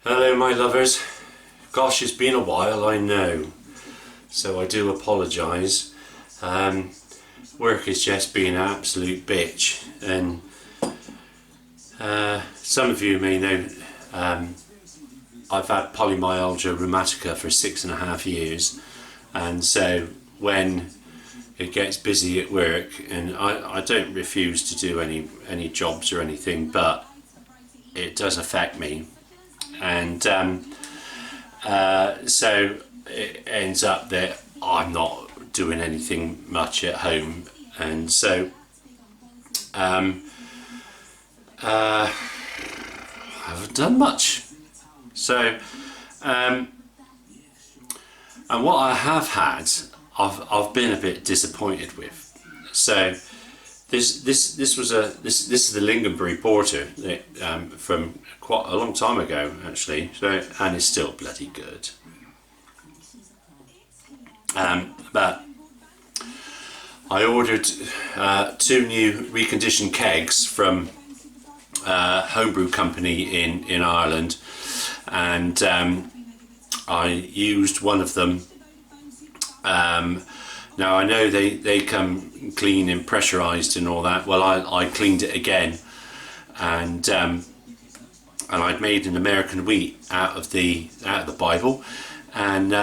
Hello my lovers. Gosh, it's been a while, I know, so I do apologise. Work has just been an absolute bitch, and some of you may know I've had polymyalgia rheumatica for 6.5 years, and so when it gets busy at work, and I don't refuse to do any jobs or anything, but it does affect me. And so it ends up that I'm not doing anything much at home, and so I haven't done much. So and what I have had, I've been a bit disappointed with. So this is the Lingonberry Porter from quite a long time ago, actually. So, and it's still bloody good. But I ordered 2 new reconditioned kegs from Homebrew company in Ireland, and I used one of them. Now I know they come clean and pressurized and all that. Well, I cleaned it again, and I'd made an American wheat out of the Bible, and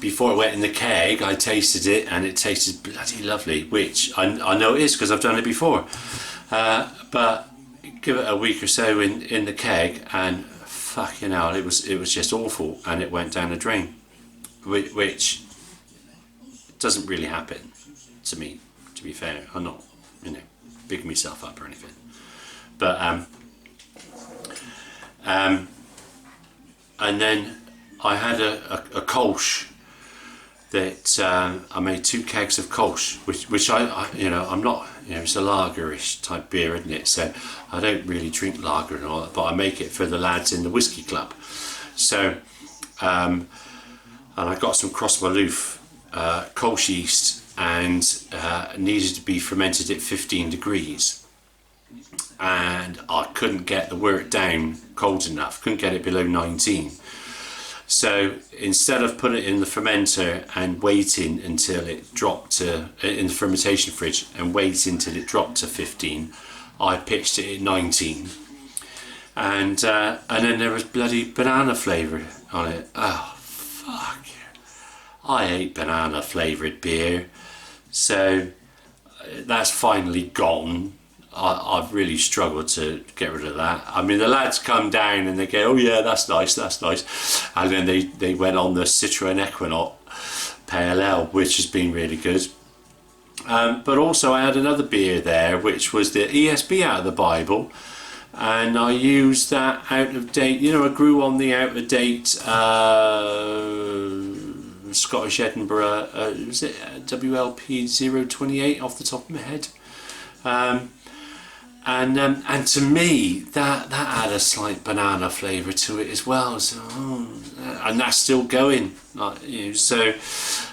before it went in the keg, I tasted it, and it tasted bloody lovely, which I know it is because I've done it before. But give it a week or so in the keg, and fucking hell, it was just awful, and it went down the drain, which doesn't really happen to me, to be fair. I'm not, bigging myself up or anything, but and then I had a kolsch that I made 2 kegs of kolsch, which I'm not, it's a lagerish type beer, isn't it? So I don't really drink lager and all that, but I make it for the lads in the whiskey club. So and I got some Cross Maloof kolsch yeast, and needed to be fermented at 15 degrees, and I couldn't get the wort down cold enough, couldn't get it below 19. So instead of putting it in the fermenter and waiting until it dropped to, in the fermentation fridge, and waiting until it dropped to 15, I pitched it at 19, and then there was bloody banana flavour on it. Oh fuck, I hate banana flavoured beer, so that's finally gone. I've really struggled to get rid of that. I mean, the lads come down and they go, oh yeah, that's nice, and then they went on the Citroen Equinox Pale Ale, which has been really good. But also I had another beer there, which was the ESB out of the Bible, and I used that out of date, I grew on the out of date Scottish Edinburgh, was it WLP 028 off the top of my head, and to me that had a slight banana flavour to it as well. So and that's still going, so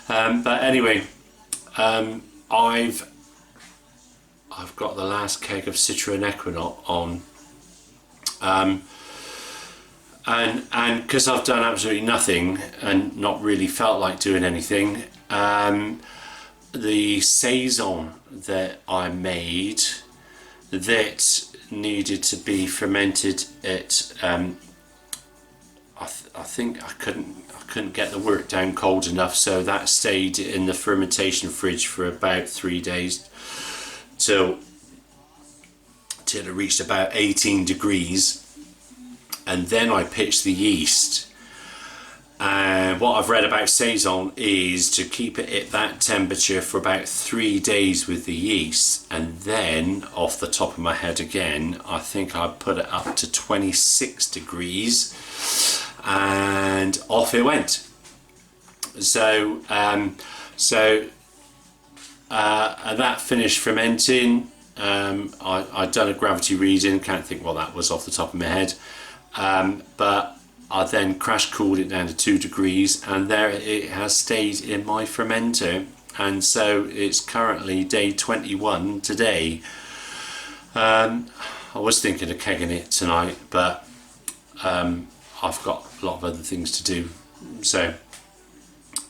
but anyway, I've got the last keg of Citroen Equinox on, and because I've done absolutely nothing and not really felt like doing anything, the saison that I made that needed to be fermented at I think I couldn't get the wort down cold enough, so that stayed in the fermentation fridge for about 3 days till it reached about 18 degrees. And then I pitched the yeast, and what I've read about saison is to keep it at that temperature for about 3 days with the yeast, and then off the top of my head again, I think I put it up to 26 degrees, and off it went. So that finished fermenting. I'd done a gravity reading, can't think what that was off the top of my head. But I then crash cooled it down to 2 degrees, and there it has stayed in my fermenter, and so it's currently day 21 today. I was thinking of kegging it tonight, but I've got a lot of other things to do, so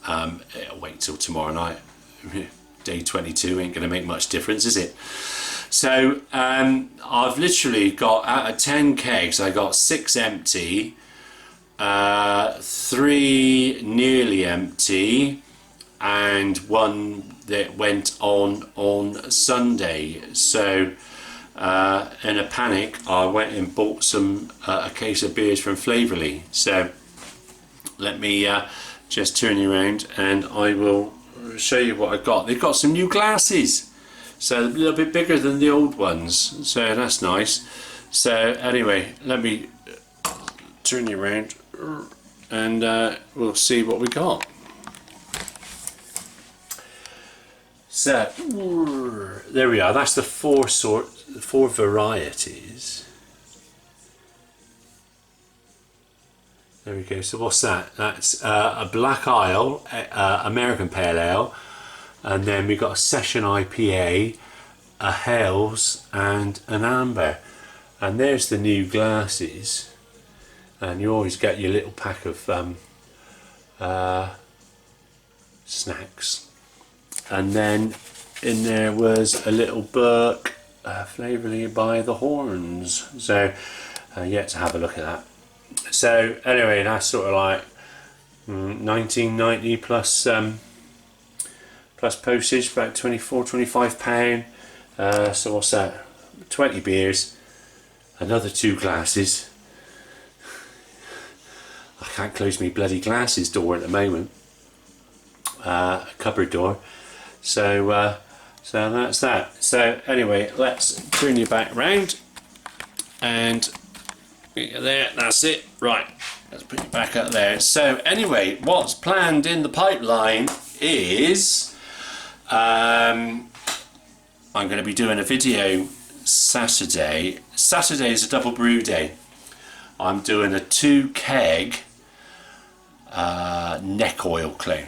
I'll wait till tomorrow night. Day 22 ain't going to make much difference, is it? So I've literally got, out of 10 kegs, I got 6 empty, 3 nearly empty, and 1 that went on Sunday. So in a panic, I went and bought a case of beers from Flavorly. So let me just turn you around and I will show you what I got. They've got some new glasses, so a little bit bigger than the old ones, so that's nice. So anyway, let me turn you around and we'll see what we got. So there we are. That's the 4 varieties. There we go. So what's that? That's a Black Isle American Pale Ale, and then we got a Session IPA, a Hales, and an Amber. And there's the new glasses. And you always get your little pack of snacks. And then in there was a little book, Flavorly by the Horns. So yet to have a look at that. So anyway, that's sort of like £19.90 plus plus postage, about £24-25. So what's that? 20 beers, another 2 glasses. I can't close my bloody glasses door at the moment. A cupboard door. So so that's that. So anyway, let's turn you back round and there, that's it. Right, let's put you back up there. So anyway, what's planned in the pipeline is I'm going to be doing a video Saturday. Saturday is a double brew day. I'm doing a 2 keg neck oil clone.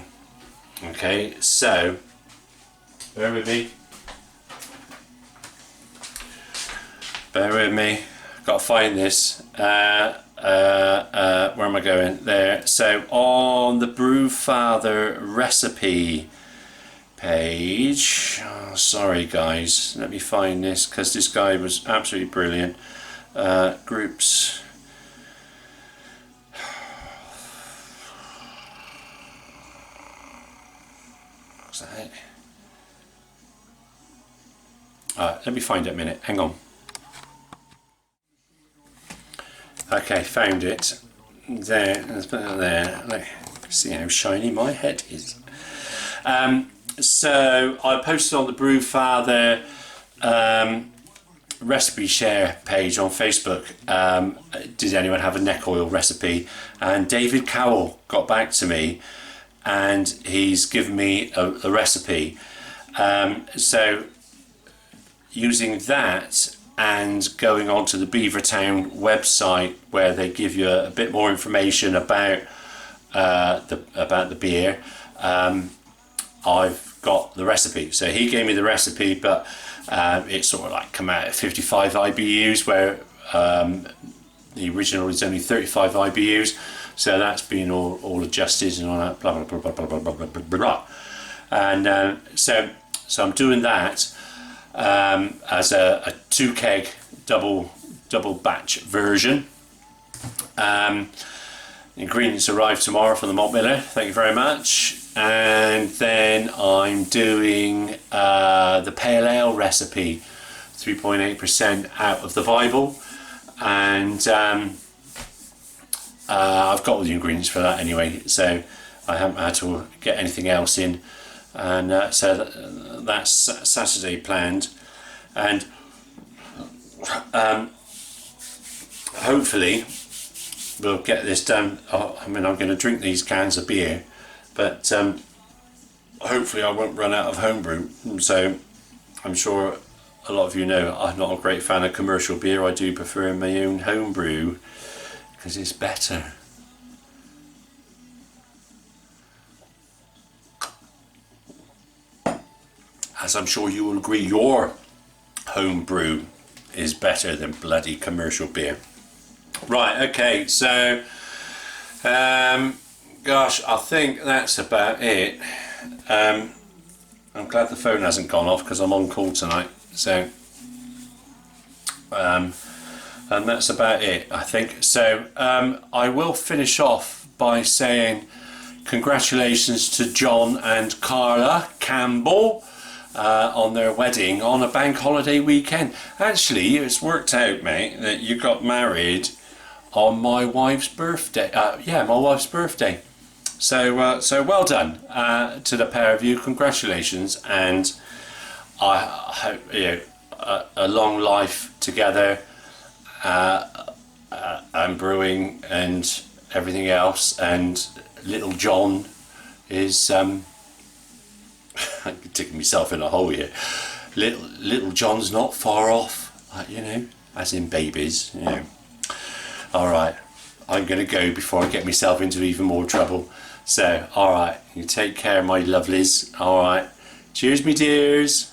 Okay, so bear with me. Bear with me. Got to find this. Where am I going? There. So on the Brewfather recipe page. Oh, sorry guys. Let me find this because this guy was absolutely brilliant. Groups. What's that? Let me find it a minute. Hang on. Okay, found it. There, let's put it there. Look, see how shiny my head is. So I posted on the Brewfather recipe share page on Facebook. Did anyone have a neck oil recipe? And David Cowell got back to me, and he's given me a recipe. So using that, and going on to the Beavertown website where they give you a bit more information about the beer, I've got the recipe. So he gave me the recipe, but it's sort of like come out at 55 IBUs, where the original is only 35 IBUs. So that's been all adjusted and all that, blah blah blah blah blah blah blah blah blah. And so I'm doing that as a 2 keg double batch version. Ingredients arrive tomorrow from the malt miller. Thank you very much. And then I'm doing the pale ale recipe, 3.8% out of the Bible, and I've got all the ingredients for that anyway, so I haven't had to get anything else in. And so that's Saturday planned, and hopefully we'll get this done. I mean, I'm going to drink these cans of beer, but hopefully I won't run out of homebrew. So I'm sure a lot of you know I'm not a great fan of commercial beer. I do prefer my own homebrew because it's better. As I'm sure you will agree, your home brew is better than bloody commercial beer. Right, okay, so gosh, I think that's about it. I'm glad the phone hasn't gone off because I'm on call tonight. So and that's about it, I think. So I will finish off by saying congratulations to John and Carla Campbell on their wedding on a bank holiday weekend. Actually, it's worked out, mate, that you got married on my wife's birthday. Yeah, my wife's birthday. So so well done to the pair of you. Congratulations, and I hope a long life together, and brewing and everything else. And little John is I'm digging myself in a hole here. Little John's not far off, as in babies. All right, I'm gonna go before I get myself into even more trouble. So, all right, you take care, my lovelies. All right, cheers, me dears.